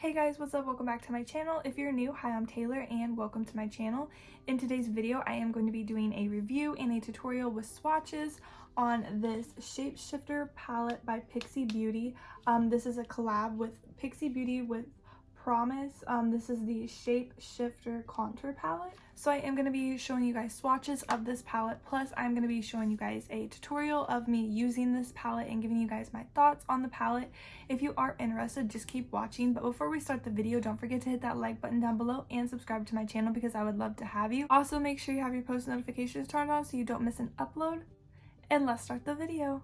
Hey guys, what's up? Welcome back to my channel. If you're new, hi, I'm Taylor and welcome to my channel. In today's video, I am going to be doing a review and a tutorial with swatches on this Shapeshifter palette by Pixi Beauty. This is a collab with Pixi Beauty with Promise. This is the Shapeshifter contour palette. So I am going to be showing you guys swatches of this palette, plus I'm going to be showing you guys a tutorial of me using this palette and giving you guys my thoughts on the palette. If you are interested, just keep watching. But before we start the video, don't forget to hit that like button down below and subscribe to my channel because I would love to have you. Also, make sure you have your post notifications turned on so you don't miss an upload. And let's start the video.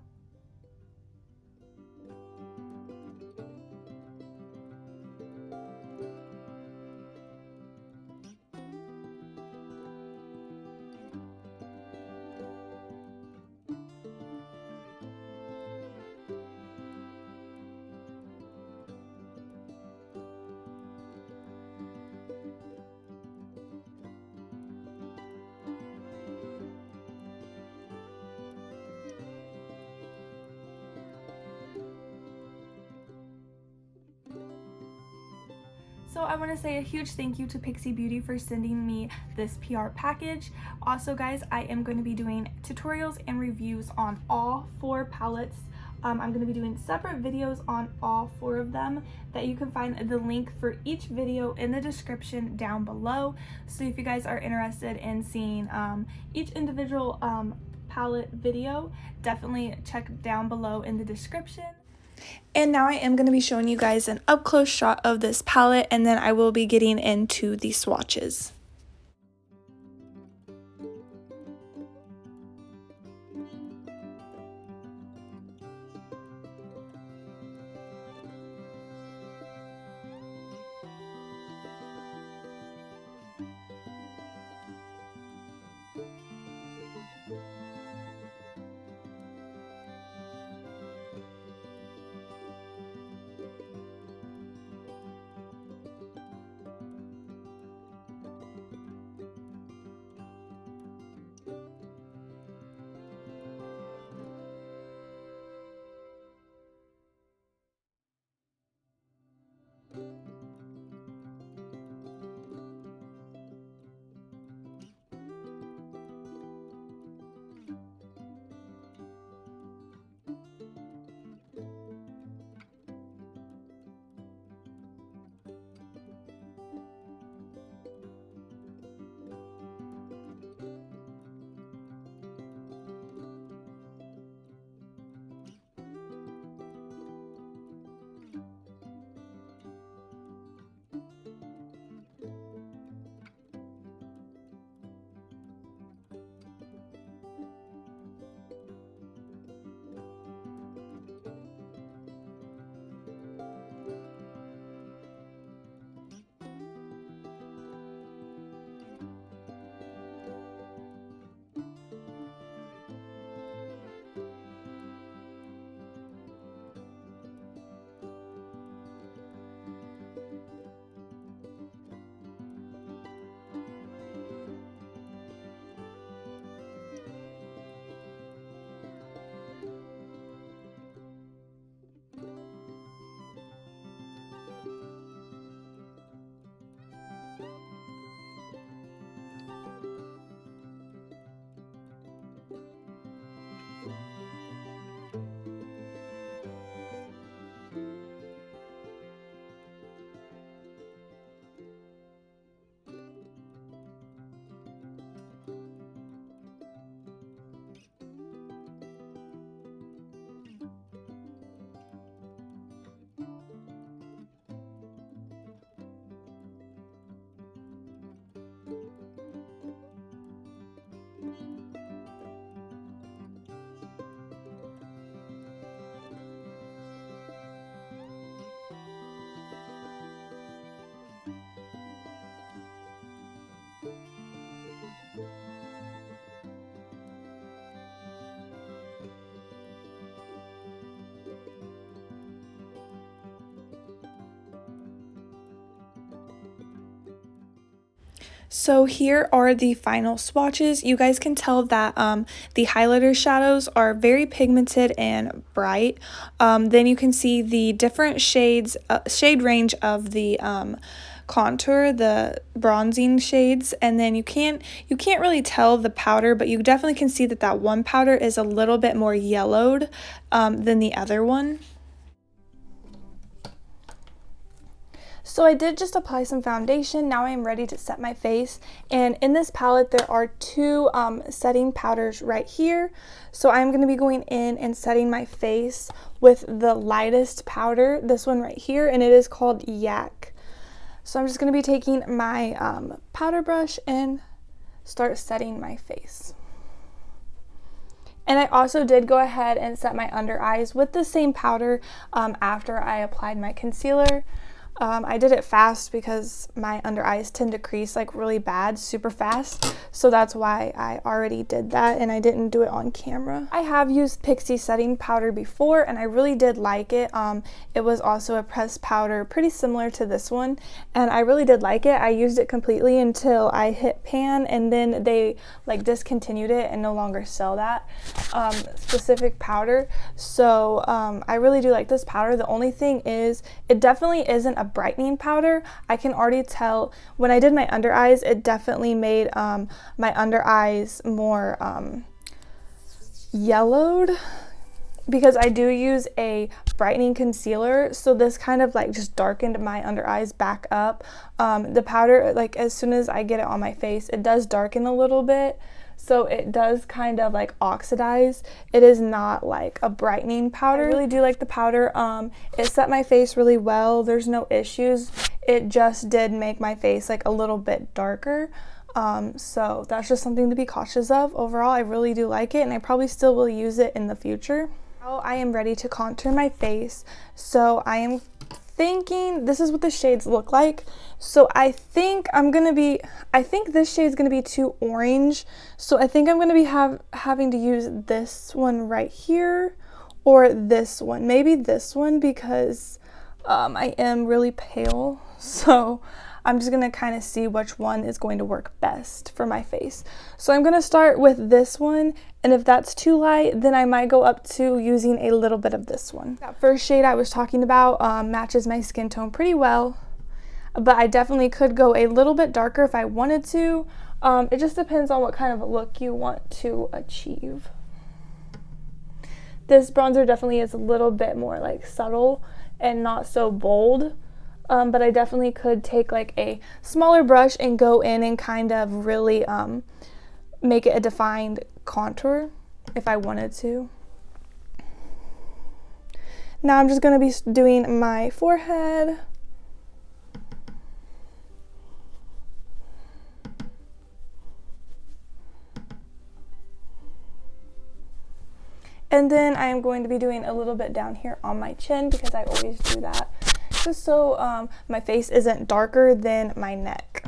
So I want to say a huge thank you to Pixi Beauty for sending me this PR package. Also guys, I am going to be doing tutorials and reviews on all 4 palettes. I'm going to be doing separate videos on all 4 of them that you can find the link for each video in the description down below. So if you guys are interested in seeing each individual palette video, definitely check down below in the description. And now I am going to be showing you guys an up-close shot of this palette, and then I will be getting into the swatches. So here are the final swatches. You guys can tell that the highlighter shadows are very pigmented and bright. Then you can see the different shade range of the contour, the bronzing shades, and then you can't really tell the powder, but you definitely can see that that one powder is a little bit more yellowed than the other one. So I did just apply some foundation. Now I am ready to set my face, and in this palette there are two setting powders right here. So I'm going to be going in and setting my face with the lightest powder, this one right here, and it is called Yak. So I'm just going to be taking my powder brush and start setting my face. And I also did go ahead and set my under eyes with the same powder after I applied my concealer. I did it fast because my under eyes tend to crease like really bad, super fast. So that's why I already did that and I didn't do it on camera. I have used Pixi setting powder before and I really did like it. It was also a pressed powder pretty similar to this one and I really did like it. I used it completely until I hit pan and then they like discontinued it and no longer sell that specific powder. So I really do like this powder. The only thing is it definitely isn't a brightening powder. I can already tell when I did my under eyes, it definitely made my under eyes more yellowed because I do use a brightening concealer, so this kind of like just darkened my under eyes back up. The powder, like as soon as I get it on my face, it does darken a little bit. So it does kind of like oxidize. It is not like a brightening powder. I really do like the powder. It set my face really well. There's no issues. It just did make my face like a little bit darker. So that's just something to be cautious of. Overall, I really do like it and I probably still will use it in the future. Now I am ready to contour my face. So I am thinking this is what the shades look like. So I think this shade's gonna be too orange. So I think I'm gonna be having to use this one right here or this one. Maybe this one because I am really pale. So I'm just gonna kind of see which one is going to work best for my face. So I'm gonna start with this one, and if that's too light, then I might go up to using a little bit of this one. That first shade I was talking about matches my skin tone pretty well, but I definitely could go a little bit darker if I wanted to. It just depends on what kind of a look you want to achieve. This bronzer definitely is a little bit more like subtle and not so bold. But I definitely could take like a smaller brush and go in and kind of really make it a defined contour if I wanted to. Now I'm just going to be doing my forehead. And then I am going to be doing a little bit down here on my chin because I always do that. Just so my face isn't darker than my neck.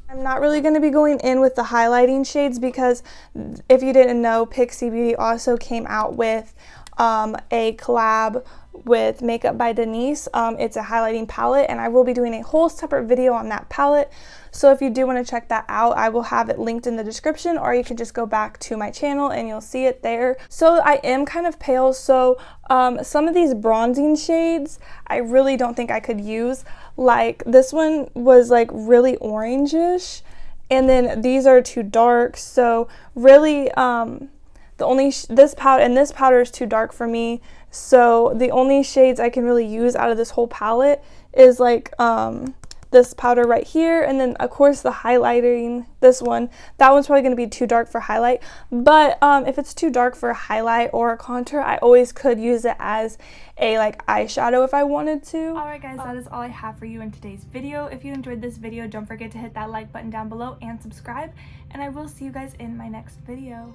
I'm not really going to be going in with the highlighting shades because if you didn't know, Pixi Beauty also came out with a collab with Makeup by Denise. It's a highlighting palette and I will be doing a whole separate video on that palette. So if you do want to check that out, I will have it linked in the description, or you can just go back to my channel and you'll see it there. So I am kind of pale, so some of these bronzing shades I really don't think I could use. Like this one was like really orangish, and then these are too dark. So really this powder is too dark for me. So the only shades I can really use out of this whole palette is like this powder right here, and then of course the highlighting, this one. That one's probably going to be too dark for highlight, but if it's too dark for a highlight or a contour, I always could use it as a like eyeshadow if I wanted to. Alright guys, that is all I have for you in today's video. If you enjoyed this video, don't forget to hit that like button down below and subscribe, and I will see you guys in my next video.